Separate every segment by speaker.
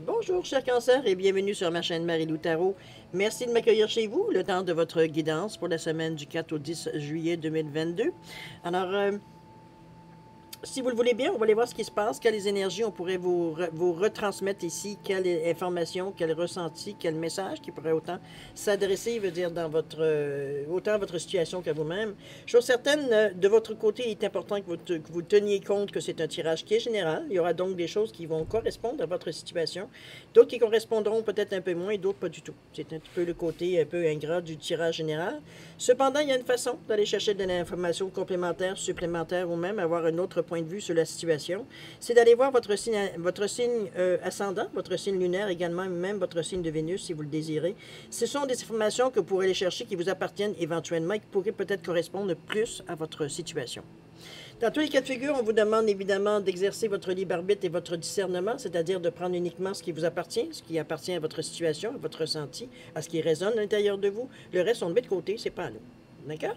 Speaker 1: Bonjour, cher cancer, et bienvenue sur ma chaîne Marie-Lou Tarot. Merci de m'accueillir chez vous, le temps de votre guidance pour la semaine du 4 au 10 juillet 2022. Alors, si vous le voulez bien, on va aller voir ce qui se passe, quelles énergies on pourrait vous retransmettre ici, quelle information, quel ressenti, quel message qui pourrait autant s'adresser, veut dire, dans votre, autant à votre situation qu'à vous-même. Chose certaine, de votre côté, il est important que vous teniez compte que c'est un tirage qui est général. Il y aura donc des choses qui vont correspondre à votre situation, d'autres qui correspondront peut-être un peu moins et d'autres pas du tout. C'est un petit peu le côté un peu ingrat du tirage général. Cependant, il y a une façon d'aller chercher de l'information complémentaire, supplémentaire ou même avoir un autre point de vue sur la situation, c'est d'aller voir votre signe ascendant, votre signe lunaire également, même votre signe de Vénus si vous le désirez. Ce sont des informations que vous pourrez aller chercher qui vous appartiennent éventuellement et qui pourraient peut-être correspondre plus à votre situation. Dans tous les cas de figure, on vous demande évidemment d'exercer votre libre arbitre et votre discernement, c'est-à-dire de prendre uniquement ce qui vous appartient, ce qui appartient à votre situation, à votre ressenti, à ce qui résonne à l'intérieur de vous. Le reste, on le met de côté, c'est pas à nous. D'accord?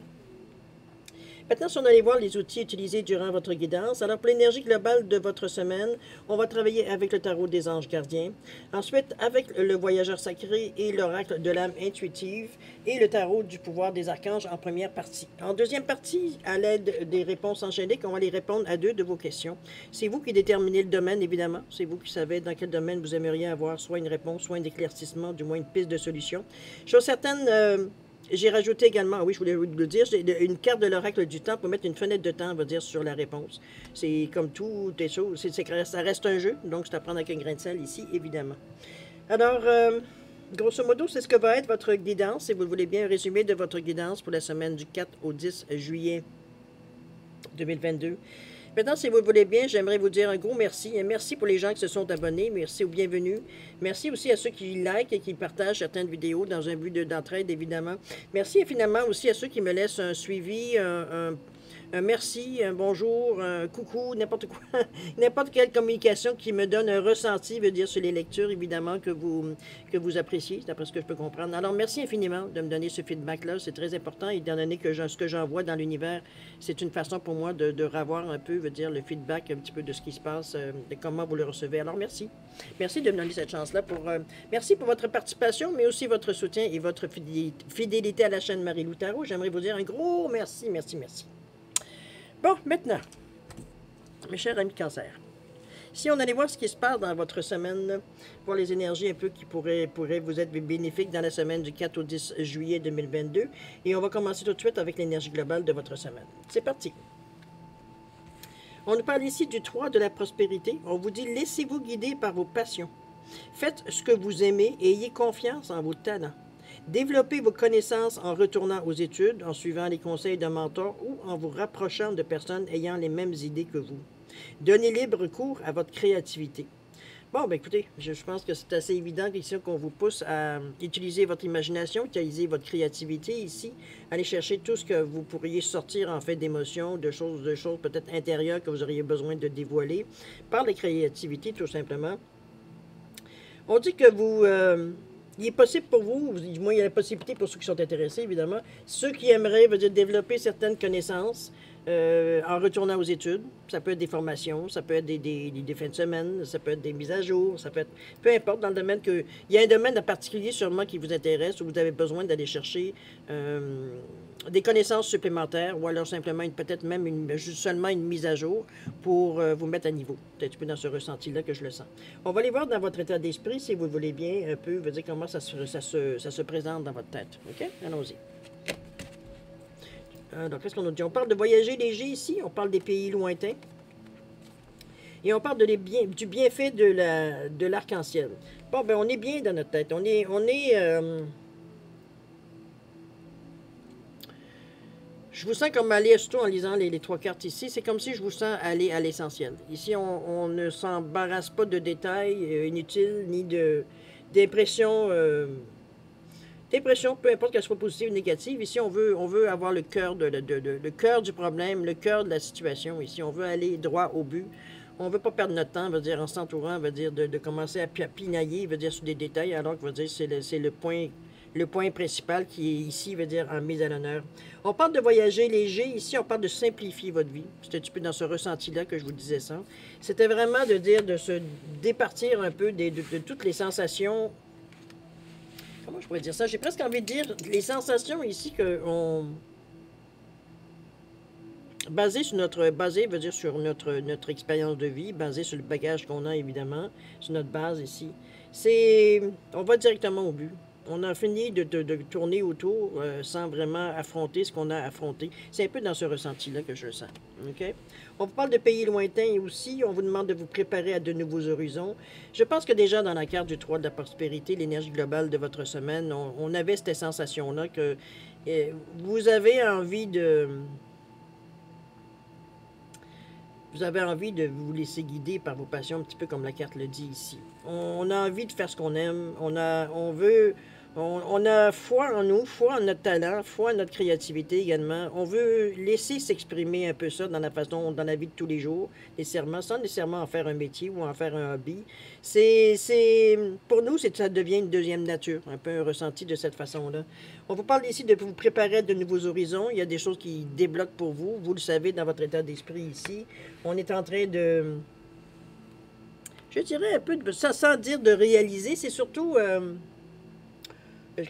Speaker 1: Maintenant, si on allait voir les outils utilisés durant votre guidance, alors pour l'énergie globale de votre semaine, on va travailler avec le tarot des anges gardiens. Ensuite, avec le voyageur sacré et l'oracle de l'âme intuitive et le tarot du pouvoir des archanges en première partie. En deuxième partie, à l'aide des réponses angéliques, on va les répondre à 2 de vos questions. C'est vous qui déterminez le domaine, évidemment. C'est vous qui savez dans quel domaine vous aimeriez avoir soit une réponse, soit un éclaircissement, du moins une piste de solution. Chose certaine... j'ai rajouté également, oui, je voulais vous le dire, une carte de l'oracle du temps pour mettre une fenêtre de temps, on va dire, sur la réponse. C'est comme tout les choses, ça reste un jeu, donc c'est à prendre avec un grain de sel ici, évidemment. Alors, grosso modo, c'est ce que va être votre guidance, si vous le voulez bien, un résumé de votre guidance pour la semaine du 4 au 10 juillet 2022. Maintenant, si vous le voulez bien, j'aimerais vous dire un gros merci. Et merci pour les gens qui se sont abonnés. Merci aux bienvenus. Merci aussi à ceux qui likent et qui partagent certaines vidéos dans un but d'entraide, évidemment. Merci infiniment aussi à ceux qui me laissent un suivi, un merci, un bonjour, un coucou, n'importe quoi, n'importe quelle communication qui me donne un ressenti, veut dire sur les lectures, évidemment, que vous appréciez, d'après ce que je peux comprendre. Alors, merci infiniment de me donner ce feedback-là, c'est très important, étant donné que ce que j'envoie dans l'univers, c'est une façon pour moi de revoir un peu, veut dire, le feedback un petit peu de ce qui se passe, de comment vous le recevez. Alors, merci. Merci de me donner cette chance-là. Merci pour votre participation, mais aussi votre soutien et votre fidélité à la chaîne Marie-Lou Tarot. J'aimerais vous dire un gros merci, merci, merci. Bon, maintenant, mes chers amis cancer, si on allait voir ce qui se passe dans votre semaine, voir les énergies un peu qui pourraient vous être bénéfiques dans la semaine du 4 au 10 juillet 2022, et on va commencer tout de suite avec l'énergie globale de votre semaine. C'est parti. On nous parle ici du 3 de la prospérité. On vous dit, laissez-vous guider par vos passions. Faites ce que vous aimez et ayez confiance en vos talents. Développez vos connaissances en retournant aux études, en suivant les conseils d'un mentor ou en vous rapprochant de personnes ayant les mêmes idées que vous. Donnez libre cours à votre créativité. Bon, ben écoutez, je pense que c'est assez évident ici qu'on vous pousse à utiliser votre imagination, utiliser votre créativité ici, aller chercher tout ce que vous pourriez sortir en fait d'émotions, de choses peut-être intérieures que vous auriez besoin de dévoiler par la créativité tout simplement. On dit que il est possible pour vous, du moins il y a la possibilité pour ceux qui sont intéressés, évidemment, ceux qui aimeraient développer certaines connaissances en retournant aux études. Ça peut être des formations, ça peut être des fins de semaine, ça peut être des mises à jour, ça peut être, peu importe, dans le domaine il y a un domaine en particulier sûrement qui vous intéresse, où vous avez besoin d'aller chercher des connaissances supplémentaires, ou alors simplement, peut-être même seulement une mise à jour pour vous mettre à niveau. Peut-être un peu dans ce ressenti-là que je le sens. On va aller voir dans votre état d'esprit, si vous voulez bien, un peu, dire comment ça se présente dans votre tête. OK? Allons-y. Donc, qu'est-ce qu'on a dit? On parle de voyager léger ici, on parle des pays lointains. Et on parle du bienfait de l'arc-en-ciel. Bon, ben on est bien dans notre tête. Je vous sens comme aller, surtout en lisant les 3 cartes ici, c'est comme si je vous sens aller à l'essentiel. Ici, on ne s'embarrasse pas de détails inutiles, ni d'impressions... Dépression, peu importe qu'elle soit positive ou négative, ici on veut avoir le cœur le cœur du problème, le cœur de la situation. Ici, on veut aller droit au but. On ne veut pas perdre notre temps, veut dire en s'entourant, veut dire de commencer à pinailler, veut dire sur des détails, alors que veut dire c'est le point le point principal qui est ici, veut dire en mise à l'honneur. On parle de voyager léger, ici on parle de simplifier votre vie. C'était un petit peu dans ce ressenti-là que je vous disais ça. C'était vraiment de dire de se départir un peu de toutes les sensations. Comment je pourrais dire ça? J'ai presque envie de dire les sensations ici qu'on... Basé veut dire sur notre expérience de vie, basé sur le bagage qu'on a évidemment, sur notre base ici. On va directement au but. On a fini de tourner autour sans vraiment affronter ce qu'on a affronté. C'est un peu dans ce ressenti-là que je le sens. OK? On vous parle de pays lointains aussi. On vous demande de vous préparer à de nouveaux horizons. Je pense que déjà dans la carte du 3 de la prospérité, l'énergie globale de votre semaine, on avait cette sensation-là que vous avez envie de... Vous avez envie de vous laisser guider par vos passions, un petit peu comme la carte le dit ici. On a envie de faire ce qu'on aime. On a foi en nous, foi en notre talent, foi en notre créativité également. On veut laisser s'exprimer un peu ça dans la façon, dans la vie de tous les jours, nécessairement, sans nécessairement en faire un métier ou en faire un hobby. Pour nous, ça devient une deuxième nature, un peu un ressenti de cette façon-là. On vous parle ici de vous préparer à de nouveaux horizons. Il y a des choses qui débloquent pour vous. Vous le savez dans votre état d'esprit ici. On est en train de... Je dirais un peu, ça sans dire de réaliser, c'est surtout...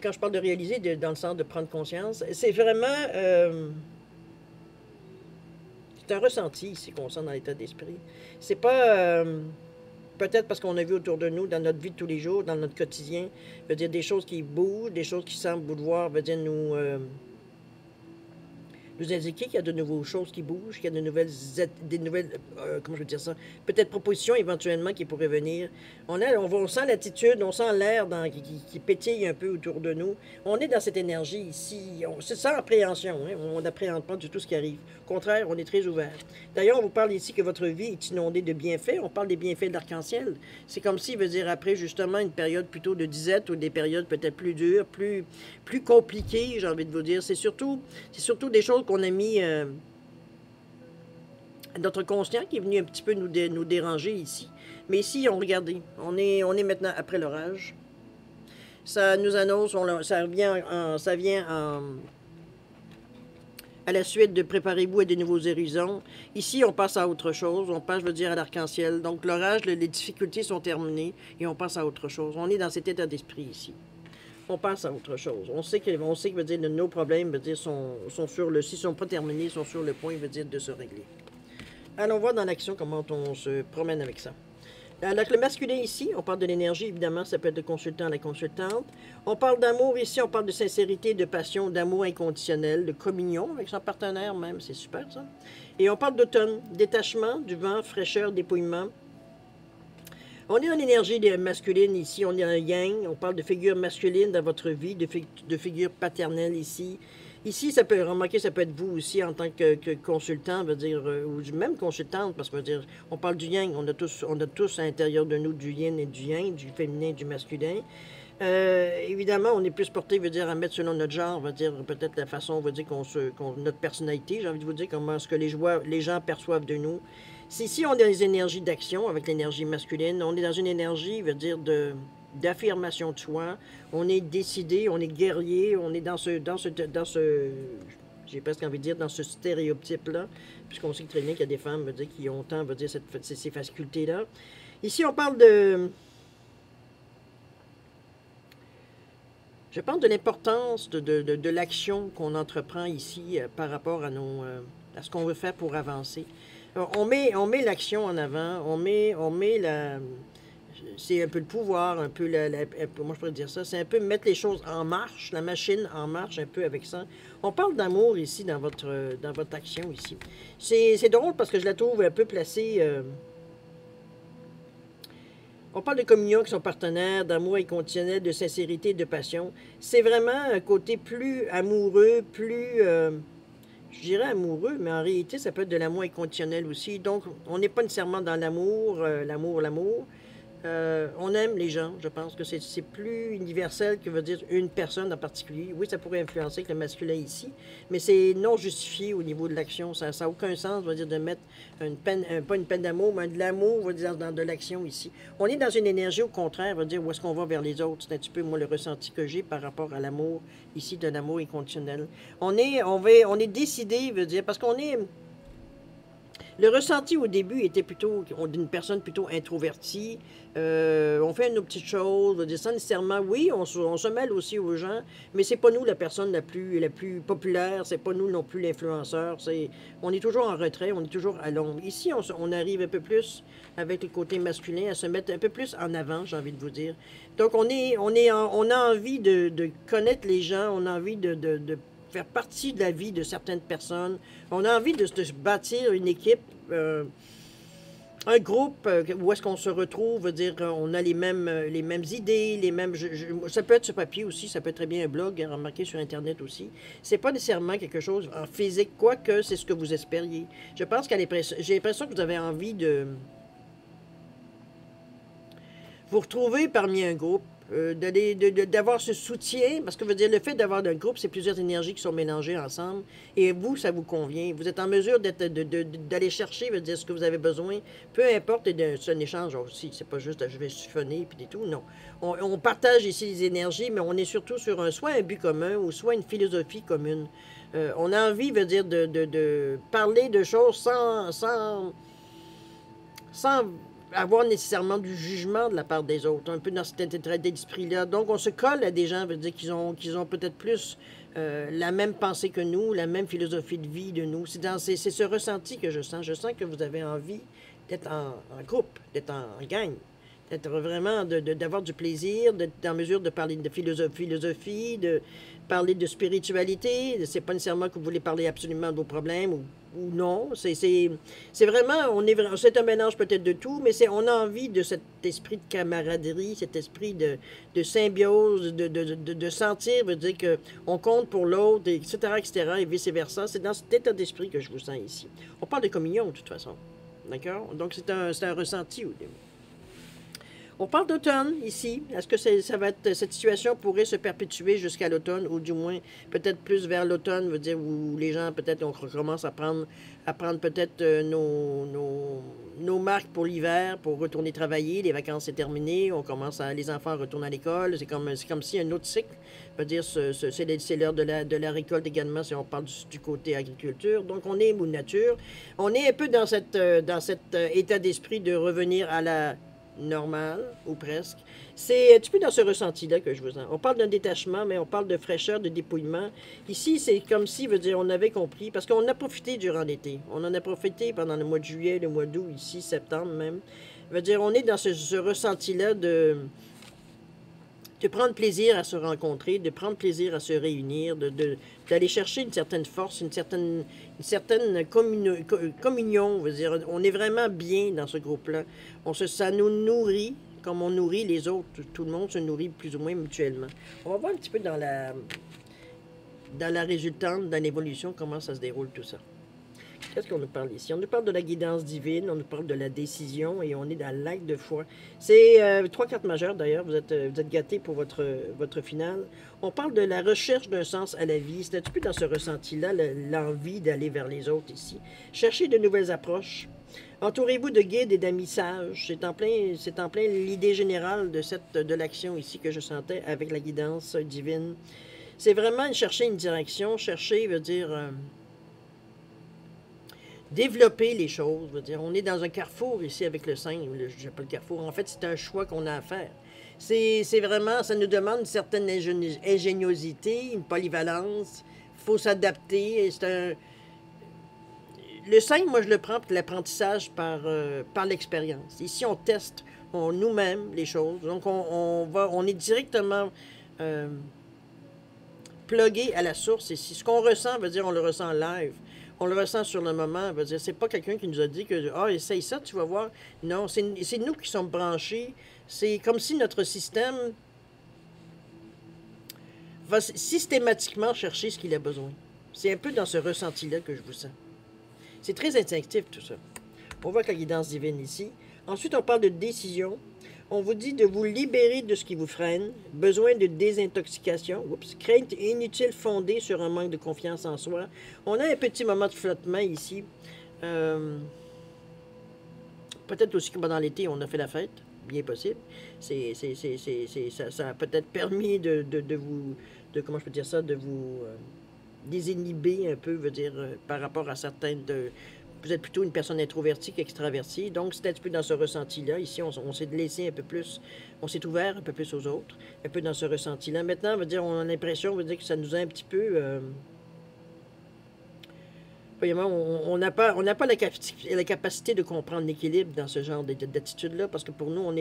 Speaker 1: quand je parle de réaliser, dans le sens de prendre conscience, c'est vraiment... c'est un ressenti ici qu'on sent dans l'état d'esprit. C'est pas... peut-être parce qu'on a vu autour de nous, dans notre vie de tous les jours, dans notre quotidien, veut dire des choses qui bougent, des choses qui semblent vouloir, veut dire nous indiquer qu'il y a de nouvelles choses qui bougent, qu'il y a des nouvelles comment je veux dire ça, peut-être propositions éventuellement qui pourraient venir. On sent l'attitude, on sent l'air qui pétille un peu autour de nous. On est dans cette énergie ici, c'est sans appréhension, hein, on n'appréhende pas du tout ce qui arrive. Au contraire, on est très ouvert. D'ailleurs, on vous parle ici que votre vie est inondée de bienfaits, on parle des bienfaits de l'arc-en-ciel. C'est comme si, veut dire, après justement une période plutôt de disette ou des périodes peut-être plus dures, plus compliquées, j'ai envie de vous dire. C'est surtout des choses qu'on a mis notre conscient qui est venu un petit peu nous déranger ici. Mais ici, regardez, on est maintenant après l'orage. Ça nous annonce, ça vient à la suite de préparez-vous à de nouveaux horizons. Ici, on passe à autre chose. On passe, je veux dire, à l'arc-en-ciel. Donc l'orage, les difficultés sont terminées et on passe à autre chose. On est dans cet état d'esprit ici. On passe à autre chose. On sait que veut dire, nos problèmes veut dire, sont s'ils ne sont pas terminés, sont sur le point veut dire, de se régler. Allons voir dans l'action comment on se promène avec ça. Alors, le masculin ici, on parle de l'énergie, évidemment, ça peut être de consultant à la consultante. On parle d'amour ici, on parle de sincérité, de passion, d'amour inconditionnel, de communion avec son partenaire même, c'est super ça. Et on parle d'automne, détachement, du vent, fraîcheur, dépouillement. On est dans l'énergie masculine ici, on est en yang, on parle de figure masculine dans votre vie, de figure paternelle ici. Ici, ça peut remarquer, ça peut être vous aussi en tant que consultant, veut dire, ou même consultante, parce que veut dire, on parle du yang, on a tous à l'intérieur de nous du yin et du yang, du féminin et du masculin. Évidemment, on est plus porté, veut dire, à mettre selon notre genre, veut dire, peut-être la façon, veut dire, notre personnalité, j'ai envie de vous dire, comment est-ce que les gens perçoivent de nous. Ici, on est dans les énergies d'action avec l'énergie masculine. On est dans une énergie, veut dire, d'affirmation de soi. On est décidé, on est guerrier, on est dans ce j'ai presque envie de dire, dans ce stéréotype-là, puisqu'on sait très bien qu'il y a des femmes, veut dire, qui ont tant, veut dire, ces facultés-là. Ici, on parle de... Je parle de l'importance de l'action qu'on entreprend ici par rapport à ce qu'on veut faire pour avancer. On met l'action en avant, on met la... C'est un peu le pouvoir, un peu comment je pourrais dire ça, c'est un peu mettre les choses en marche, la machine en marche un peu avec ça. On parle d'amour ici dans votre action ici. C'est drôle parce que je la trouve un peu placée... On parle de communion avec son partenaire, d'amour inconditionnel, de sincérité, de passion. C'est vraiment un côté plus amoureux, plus... je dirais amoureux, mais en réalité, ça peut être de l'amour inconditionnel aussi. Donc, on n'est pas nécessairement dans l'amour, l'amour. On aime les gens, je pense que c'est plus universel que veut dire une personne en particulier. Oui, ça pourrait influencer avec le masculin ici, mais c'est non justifié au niveau de l'action. Ça n'a aucun sens, veut dire, de mettre une peine, pas une peine d'amour, mais de l'amour, veut dire, dans de l'action ici. On est dans une énergie, au contraire, veut dire, où est-ce qu'on va vers les autres. C'est un petit peu, moi, le ressenti que j'ai par rapport à l'amour, ici, de l'amour inconditionnel. On est décidé, veut dire, parce qu'on est... Le ressenti au début était plutôt d'une personne plutôt introvertie. On fait nos petites choses, on dit ça nécessairement. Oui, on se mêle aussi aux gens, mais c'est pas nous la personne la plus populaire, c'est pas nous non plus l'influenceur. On est toujours en retrait, on est toujours à l'ombre. Ici, on arrive un peu plus avec le côté masculin à se mettre un peu plus en avant, j'ai envie de vous dire. Donc, on a envie de connaître les gens, on a envie de faire partie de la vie de certaines personnes. On a envie de se bâtir une équipe, un groupe où est-ce qu'on se retrouve, veut dire on a les mêmes idées, les mêmes. Ça peut être sur papier aussi, ça peut être très bien un blog, remarqué sur Internet aussi. C'est pas nécessairement quelque chose en physique, quoique c'est ce que vous espériez. Je pense j'ai l'impression que vous avez envie de vous retrouver parmi un groupe, d'avoir ce soutien, parce que veut dire le fait d'avoir un groupe, c'est plusieurs énergies qui sont mélangées ensemble, et vous, ça vous convient. Vous êtes en mesure d'aller chercher, veut dire ce que vous avez besoin, peu importe, c'est un échange aussi, c'est pas juste je vais siphonner puis tout, non. On partage ici les énergies, mais on est surtout sur soit un but commun ou soit une philosophie commune. On a envie, veut dire, de parler de choses sans avoir nécessairement du jugement de la part des autres, un peu dans cet état d'esprit-là. Donc, on se colle à des gens, veut dire qu'ils ont peut-être plus la même pensée que nous, la même philosophie de vie de nous. C'est ce ressenti que je sens. Je sens que vous avez envie d'être en groupe, d'être en gang, d'être vraiment, d'avoir du plaisir, d'être en mesure de parler de philosophie, de parler de spiritualité. C'est pas nécessairement que vous voulez parler absolument de vos problèmes ou non. C'est vraiment, c'est un mélange peut-être de tout, mais on a envie de cet esprit de camaraderie, cet esprit de symbiose, de sentir, veut dire qu'on compte pour l'autre, etc., etc., et vice-versa. C'est dans cet état d'esprit que je vous sens ici. On parle de communion, de toute façon. D'accord? Donc, c'est un ressenti au début. On parle d'automne ici. Est-ce que cette situation pourrait se perpétuer jusqu'à l'automne, ou du moins peut-être plus vers l'automne, veut dire où les gens peut-être on recommence à prendre peut-être nos marques pour l'hiver, pour retourner travailler. Les vacances c'est terminé, les enfants retournent à l'école. C'est comme si un autre cycle. Veut dire c'est l'heure de la récolte également si on parle du côté agriculture. Donc on est ou nature. On est un peu dans cet état d'esprit de revenir à la normal, ou presque. C'est un petit peu dans ce ressenti-là que je vous en... On parle d'un détachement, mais on parle de fraîcheur, de dépouillement. Ici, c'est comme si, veut dire, on avait compris, parce qu'on a profité durant l'été. On en a profité pendant le mois de juillet, le mois d'août, ici, septembre même. Veut dire, on est dans ce ressenti-là de prendre plaisir à se rencontrer, de prendre plaisir à se réunir, d'aller chercher une certaine force, une certaine communion. Veut dire, on est vraiment bien dans ce groupe-là. Ça nous nourrit comme on nourrit les autres. Tout le monde se nourrit plus ou moins mutuellement. On va voir un petit peu dans la résultante, dans l'évolution, comment ça se déroule tout ça. Qu'est-ce qu'on nous parle ici? On nous parle de la guidance divine, on nous parle de la décision et on est dans l'acte de foi. C'est 3 cartes majeures d'ailleurs, vous êtes gâtés pour votre finale. On parle de la recherche d'un sens à la vie. C'est un petit peu dans ce ressenti-là, l'envie d'aller vers les autres ici. Cherchez de nouvelles approches. Entourez-vous de guides et d'amis sages. C'est en plein l'idée générale de l'action ici que je sentais avec la guidance divine. C'est vraiment chercher une direction. Chercher veut dire... développer les choses, veut dire, on est dans un carrefour ici avec le 5, j'appelle le carrefour, en fait c'est un choix qu'on a à faire. C'est vraiment, ça nous demande une certaine ingéniosité, une polyvalence, il faut s'adapter, le 5, moi je le prends pour l'apprentissage par l'expérience. Ici on teste nous-mêmes les choses, donc on est directement plugué à la source ici. Ce qu'on ressent, veut dire on le ressent en live. On le ressent sur le moment. C'est pas quelqu'un qui nous a dit que essaye ça, tu vas voir. Non, c'est nous qui sommes branchés. C'est comme si notre système va systématiquement chercher ce qu'il a besoin. C'est un peu dans ce ressenti-là que je vous sens. C'est très instinctif tout ça. On voit que la guidance divine ici. Ensuite, on parle de décision. On vous dit de vous libérer de ce qui vous freine, besoin de désintoxication, oups, crainte inutile fondée sur un manque de confiance en soi. On a un petit moment de flottement ici. Peut-être aussi que pendant l'été, on a fait la fête, bien possible. Ça a peut-être permis de vous, comment je peux dire ça, de vous désinhiber un peu, veut dire, par rapport à certaines vous êtes plutôt une personne introvertie qu'extravertie, donc c'est un petit peu dans ce ressenti-là. Ici, on s'est laissé un peu plus, on s'est ouvert un peu plus aux autres, un peu dans ce ressenti-là. Maintenant, veut dire, on a l'impression, veut dire que ça nous a un petit peu... on n'a pas la capacité de comprendre l'équilibre dans ce genre d'attitude-là, parce que pour nous, on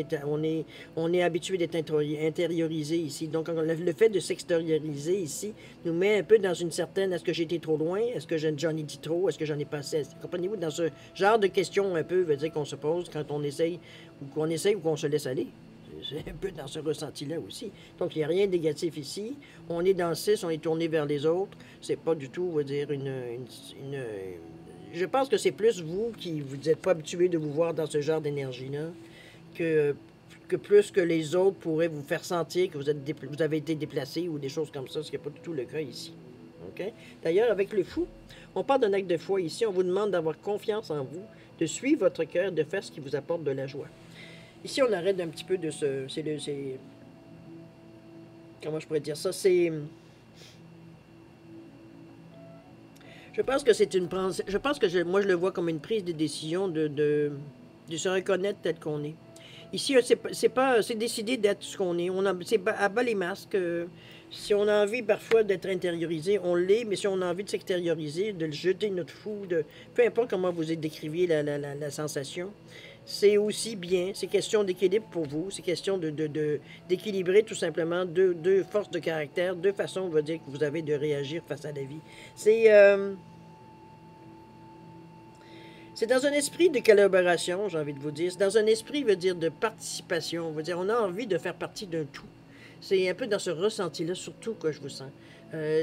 Speaker 1: est habitué d'être intériorisé ici. Donc, le fait de s'extérioriser ici nous met un peu dans une certaine, est-ce que j'ai été trop loin? Est-ce que j'en ai dit trop? Est-ce que j'en ai pas assez? Comprenez-vous, dans ce genre de questions un peu, veut dire qu'on se pose quand on essaye, ou qu'on se laisse aller. C'est un peu dans ce ressenti-là aussi. Donc, il n'y a rien de négatif ici. On est dans le 6, on est tourné vers les autres. C'est pas du tout, on va dire, je pense que c'est plus vous qui vous n'êtes pas habitué de vous voir dans ce genre d'énergie-là que plus que les autres pourraient vous faire sentir que vous avez été déplacé ou des choses comme ça, ce qui n'est pas du tout le cas ici. Okay? D'ailleurs, avec le fou, on parle d'un acte de foi ici. On vous demande d'avoir confiance en vous, de suivre votre cœur, de faire ce qui vous apporte de la joie. Ici, on arrête un petit peu de ce... comment je pourrais dire ça? Je pense que c'est une... Je pense que moi, je le vois comme une prise de décision de se reconnaître tel qu'on est. Ici, c'est décider d'être ce qu'on est. C'est à bas les masques. Si on a envie parfois d'être intériorisé, on l'est, mais si on a envie de s'extérioriser, de le jeter notre fou, peu importe comment vous décriviez la sensation, c'est aussi bien. C'est question d'équilibre pour vous. C'est question d'équilibrer tout simplement deux forces de caractère, deux façons, on va dire, que vous avez de réagir face à la vie. C'est dans un esprit de collaboration, j'ai envie de vous dire. C'est dans un esprit, veut dire, de participation. Veut dire, on a envie de faire partie d'un tout. C'est un peu dans ce ressenti-là, surtout, que je vous sens.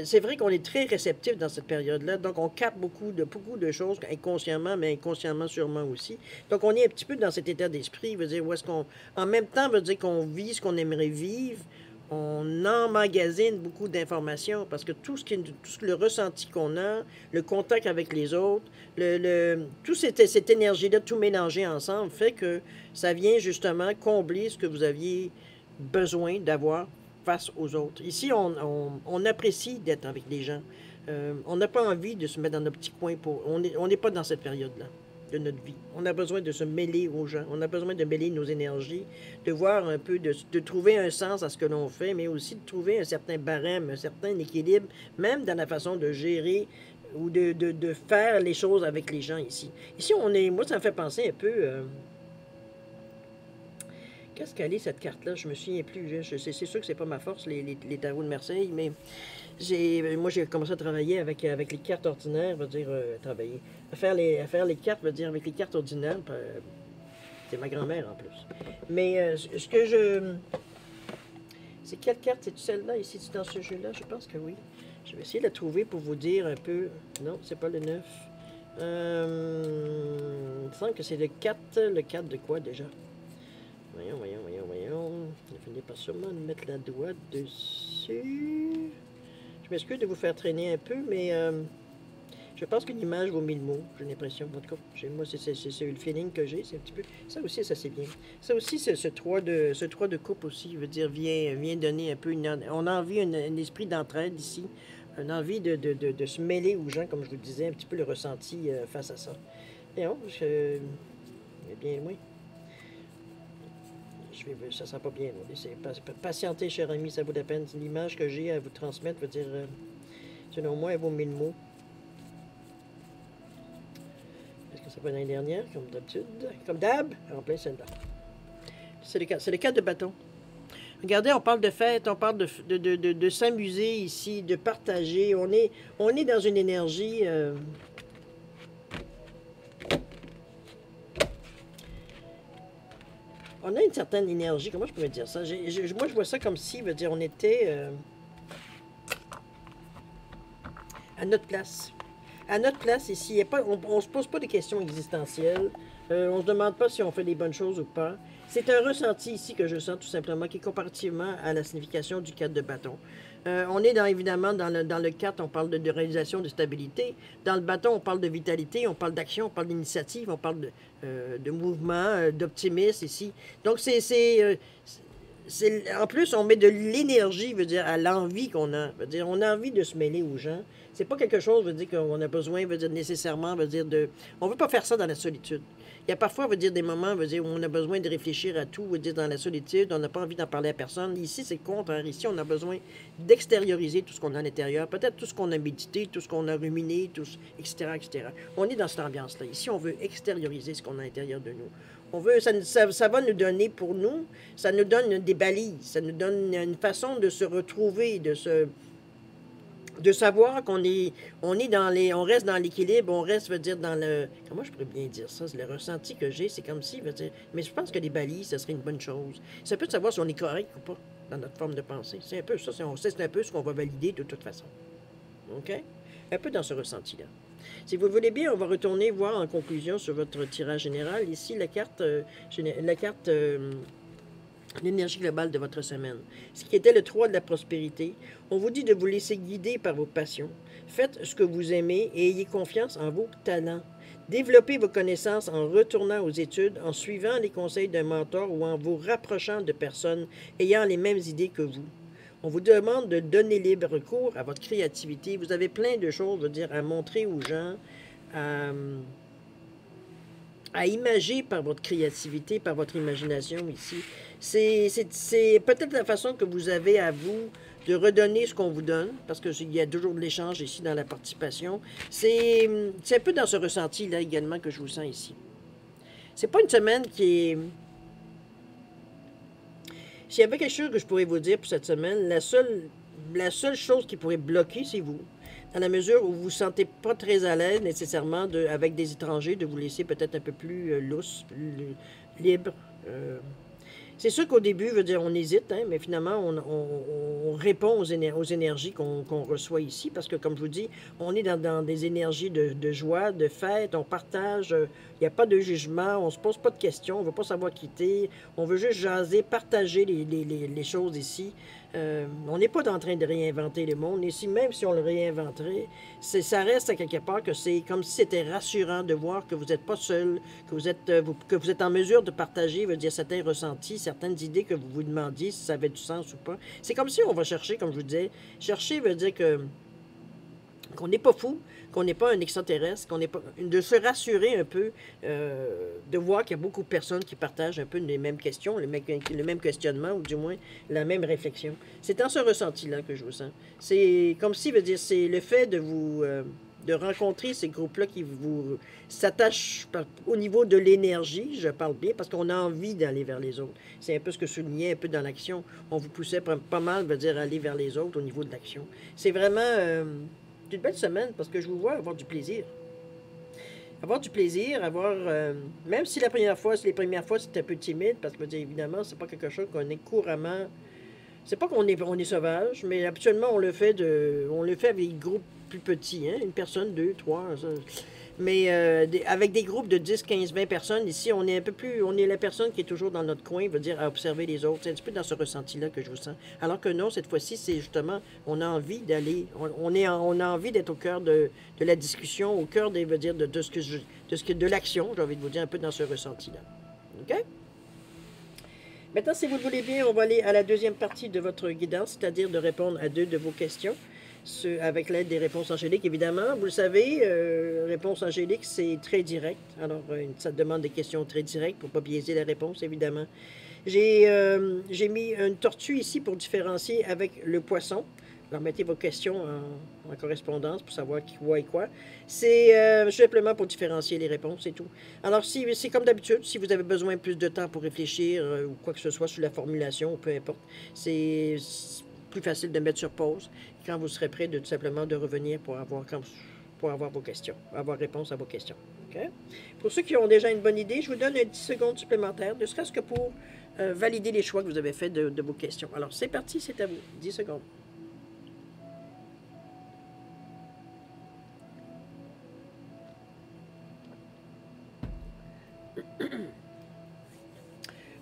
Speaker 1: C'est vrai qu'on est très réceptif dans cette période-là, donc on capte beaucoup de choses, inconsciemment, mais inconsciemment sûrement aussi. Donc on est un petit peu dans cet état d'esprit, veut dire, où est-ce qu'on, en même temps, veut dire qu'on vit ce qu'on aimerait vivre, on emmagasine beaucoup d'informations, parce que tout le ressenti qu'on a, le contact avec les autres, toute cette énergie-là, tout mélangé ensemble, fait que ça vient justement combler ce que vous aviez besoin d'avoir face aux autres. Ici, on apprécie d'être avec les gens. On n'a pas envie de se mettre dans nos petits coins. On n'est pas dans cette période-là de notre vie. On a besoin de se mêler aux gens. On a besoin de mêler nos énergies, de voir un peu, de trouver un sens à ce que l'on fait, mais aussi de trouver un certain barème, un certain équilibre, même dans la façon de gérer ou de faire les choses avec les gens ici. Ici, moi, ça me fait penser un peu... qu'est-ce qu'elle est, cette carte-là? Je me souviens plus. C'est sûr que c'est pas ma force, les tarots de Marseille, mais moi, j'ai commencé à travailler avec les cartes ordinaires, veut dire, travailler. À faire les cartes, veut dire, avec les cartes ordinaires. C'est ma grand-mère, en plus. Mais c'est quelle carte? C'est-tu celle-là, ici, dans ce jeu-là? Je pense que oui. Je vais essayer de la trouver pour vous dire un peu... Non, c'est pas le 9. Il me semble que c'est le 4. Le 4 de quoi, déjà? Voyons. Je finis par sûrement mettre la doigt dessus. Je m'excuse de vous faire traîner un peu, mais je pense qu'une image vaut 1000 mots, j'ai l'impression. En tout cas, moi, c'est le feeling que j'ai, c'est un petit peu... Ça aussi, ça c'est bien. Ça aussi, ce 3 de coupe aussi, veut dire, vient donner un peu on a envie, un esprit d'entraide ici, une envie de se mêler aux gens, comme je vous disais, un petit peu le ressenti face à ça. Et bien loin. Ça ne sera pas bien. Patientez, cher ami, ça vaut la peine. L'image que j'ai à vous transmettre veut dire, selon moi, elle vaut 1000 mots. Est-ce que ça peut être l'année dernière, comme d'habitude? Comme d'hab, en plein celle-là. C'est le cas de bâton. Regardez, on parle de fête, on parle de s'amuser ici, de partager. On est dans une énergie... on a une certaine énergie. Comment je pourrais dire ça? Moi, je vois ça comme si, veut dire, on était à notre place. À notre place ici, on ne se pose pas de questions existentielles. On ne se demande pas si on fait les bonnes choses ou pas. C'est un ressenti ici que je sens tout simplement, qui est comparativement à la signification du 4 de bâton. On est évidemment dans le 4, on parle de réalisation, de stabilité. Dans le bâton, on parle de vitalité, on parle d'action, on parle d'initiative, on parle de mouvement, d'optimisme ici. Donc en plus, on met de l'énergie, veut dire, à l'envie qu'on a. Veut dire, on a envie de se mêler aux gens. C'est pas quelque chose, veut dire, qu'on a besoin, veut dire, nécessairement, veut dire, de... On veut pas faire ça dans la solitude. Il y a parfois, veut dire, des moments, veut dire, où on a besoin de réfléchir à tout, veut dire, dans la solitude, on n'a pas envie d'en parler à personne. Ici, c'est le contraire. Ici, on a besoin d'extérioriser tout ce qu'on a à l'intérieur, peut-être tout ce qu'on a médité, tout ce qu'on a ruminé, tout, etc., etc. On est dans cette ambiance-là. Ici, on veut extérioriser ce qu'on a à l'intérieur de nous. On veut, ça va nous donner pour nous, ça nous donne des balises, ça nous donne une façon de se retrouver, de savoir on est dans on reste dans l'équilibre, on reste, veut dire, dans le, comment je pourrais bien dire ça, c'est le ressenti que j'ai, c'est comme si, veut dire, mais je pense que les balises, ça serait une bonne chose. Ça peut savoir si on est correct ou pas dans notre forme de pensée. C'est un peu ça, c'est un peu ce qu'on va valider de toute façon. OK? Un peu dans ce ressenti-là. Si vous le voulez bien, on va retourner voir en conclusion sur votre tirage général. Ici, la carte, l'énergie globale de votre semaine. Ce qui était le 3 de la prospérité. On vous dit de vous laisser guider par vos passions. Faites ce que vous aimez et ayez confiance en vos talents. Développez vos connaissances en retournant aux études, en suivant les conseils d'un mentor ou en vous rapprochant de personnes ayant les mêmes idées que vous. On vous demande de donner libre cours à votre créativité. Vous avez plein de choses, je veux dire, à montrer aux gens, à imager par votre créativité, par votre imagination ici. C'est peut-être la façon que vous avez à vous de redonner ce qu'on vous donne, parce qu'il y a toujours de l'échange ici dans la participation. C'est un peu dans ce ressenti-là également que je vous sens ici. C'est pas une semaine qui est... S'il y avait quelque chose que je pourrais vous dire pour cette semaine, la seule chose qui pourrait bloquer, c'est vous. Dans la mesure où vous ne vous sentez pas très à l'aise nécessairement avec des étrangers, de vous laisser peut-être un peu plus lousse, plus libre. C'est sûr qu'au début, veut dire, on hésite, hein, mais finalement, on répond aux énergies qu'on reçoit ici, parce que, comme je vous dis, on est dans des énergies de joie, de fête, on partage, il n'y a pas de jugement, on ne se pose pas de questions, on ne veut pas savoir quitter, on veut juste jaser, partager les choses ici. On n'est pas en train de réinventer le monde. Ici, même si on le réinventerait, ça reste à quelque part que c'est comme si c'était rassurant de voir que vous n'êtes pas seul, que vous êtes en mesure de partager, veut dire, certains ressentis, certaines idées que vous vous demandiez si ça avait du sens ou pas. C'est comme si on va chercher, comme je vous disais, chercher veut dire qu'on n'est pas fou, qu'on n'est pas un extraterrestre, qu'on n'est pas... de se rassurer un peu, de voir qu'il y a beaucoup de personnes qui partagent un peu les mêmes questions, le même questionnement, ou du moins la même réflexion. C'est dans ce ressenti-là que je vous sens. C'est comme si, veut dire, c'est le fait de vous... de rencontrer ces groupes-là qui vous s'attachent au niveau de l'énergie, je parle bien, parce qu'on a envie d'aller vers les autres. C'est un peu ce que je soulignais un peu dans l'action. On vous poussait pas mal, veut dire, à aller vers les autres au niveau de l'action. C'est vraiment... c'est une belle semaine parce que je vous vois avoir du plaisir. Avoir du plaisir, même si les premières fois c'était un peu timide, parce que évidemment, c'est pas quelque chose qu'on est couramment. C'est pas on est sauvage, mais habituellement on le fait avec des groupes plus petits, hein, une personne, deux, trois. Ça. Mais avec des groupes de 10, 15, 20 personnes, ici, on est un peu plus. On est la personne qui est toujours dans notre coin, veut dire à observer les autres. C'est un petit peu dans ce ressenti-là que je vous sens. Alors que non, cette fois-ci, c'est justement, on a envie d'aller. On a envie d'être au cœur de la discussion, au cœur des, veut dire, de l'action, j'ai envie de vous dire, un peu dans ce ressenti-là. OK? Maintenant, si vous le voulez bien, on va aller à la deuxième partie de votre guidance, c'est-à-dire de répondre à deux de vos questions. Avec l'aide des réponses angéliques, évidemment. Vous le savez, réponse angélique, c'est très direct. Alors, ça demande des questions très directes pour ne pas biaiser la réponse, évidemment. J'ai mis une tortue ici pour différencier avec le poisson. Alors, mettez vos questions en correspondance pour savoir qui, quoi et quoi. C'est simplement pour différencier les réponses, c'est tout. Alors, c'est comme d'habitude, si vous avez besoin de plus de temps pour réfléchir ou quoi que ce soit sur la formulation, peu importe, c'est plus facile de mettre sur pause quand vous serez prêt de tout simplement de revenir pour avoir vos questions, avoir réponse à vos questions. Okay? Pour ceux qui ont déjà une bonne idée, je vous donne 10 secondes supplémentaires, ne serait-ce que pour valider les choix que vous avez faits de vos questions. Alors, c'est parti, c'est à vous. 10 secondes.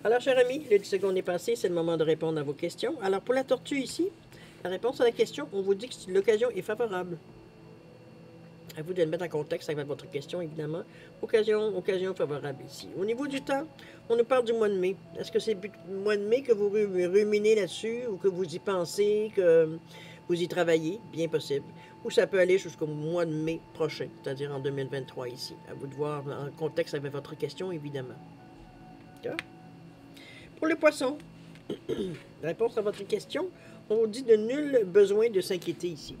Speaker 1: Alors, cher ami, le 10 secondes est passé, c'est le moment de répondre à vos questions. Alors, pour la tortue ici, la réponse à la question, on vous dit que l'occasion est favorable. À vous de le mettre en contexte avec votre question, évidemment. Occasion favorable ici. Au niveau du temps, on nous parle du mois de mai. Est-ce que c'est le mois de mai que vous ruminez là-dessus ou que vous y pensez, que vous y travaillez? Bien possible. Ou ça peut aller jusqu'au mois de mai prochain, c'est-à-dire en 2023 ici. À vous de voir en contexte avec votre question, évidemment. D'accord? Pour le poisson, réponse à votre question, on dit de nul besoin de s'inquiéter ici.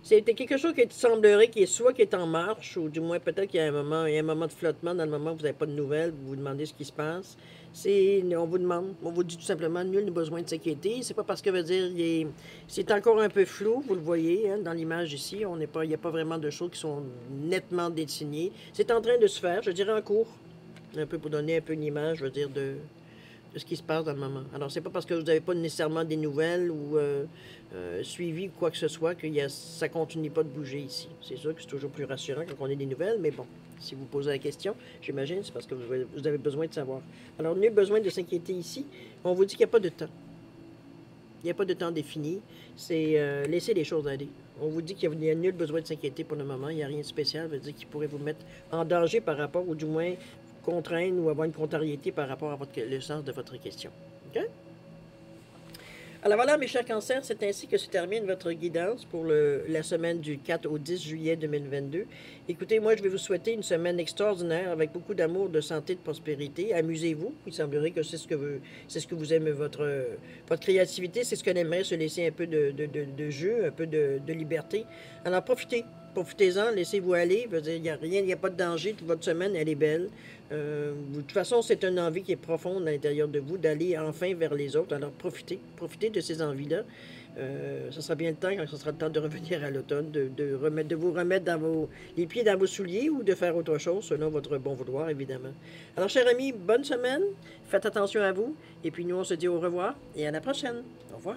Speaker 1: C'était quelque chose qui semblerait qui est en marche, ou du moins peut-être qu'il y a un moment de flottement dans le moment où vous n'avez pas de nouvelles, vous vous demandez ce qui se passe. On vous dit tout simplement, nul n'a besoin de s'inquiéter. C'est pas parce que veut dire, c'est encore un peu flou, vous le voyez hein, dans l'image ici, il n'y a pas vraiment de choses qui sont nettement dessinées. C'est en train de se faire, je dirais en cours, un peu pour donner un peu une image, je veux dire, de ce qui se passe dans le moment. Alors, c'est pas parce que vous n'avez pas nécessairement des nouvelles ou suivi ou quoi que ce soit que ça continue pas de bouger ici. C'est sûr que c'est toujours plus rassurant quand on a des nouvelles, mais bon, si vous posez la question, j'imagine, c'est parce que vous avez besoin de savoir. Alors, nul besoin de s'inquiéter ici. On vous dit qu'il n'y a pas de temps. Il n'y a pas de temps défini. C'est laisser les choses aller. On vous dit qu'il n'y a nul besoin de s'inquiéter pour le moment. Il n'y a rien de spécial. Ça veut dire qu'il pourrait vous mettre en danger par rapport, ou du moins contraindre ou avoir une contrariété par rapport à le sens de votre question. OK? Alors voilà, mes chers cancers, c'est ainsi que se termine votre guidance pour la semaine du 4 au 10 juillet 2022. Écoutez, moi, je vais vous souhaiter une semaine extraordinaire avec beaucoup d'amour, de santé, de prospérité. Amusez-vous. Il semblerait que c'est ce que vous aimez, votre créativité. C'est ce qu'on aimerait, se laisser un peu de jeu, un peu de liberté. Alors, profitez. Profitez-en, laissez-vous aller. Il n'y a rien, il n'y a pas de danger. Toute votre semaine, elle est belle. De toute façon, c'est une envie qui est profonde à l'intérieur de vous d'aller enfin vers les autres. Alors, profitez. Profitez de ces envies-là. Ce sera bien le temps, quand ce sera le temps de revenir à l'automne, de vous remettre les pieds dans vos souliers ou de faire autre chose, selon votre bon vouloir, évidemment. Alors, chers amis, bonne semaine. Faites attention à vous. Et puis, nous, on se dit au revoir et à la prochaine. Au revoir.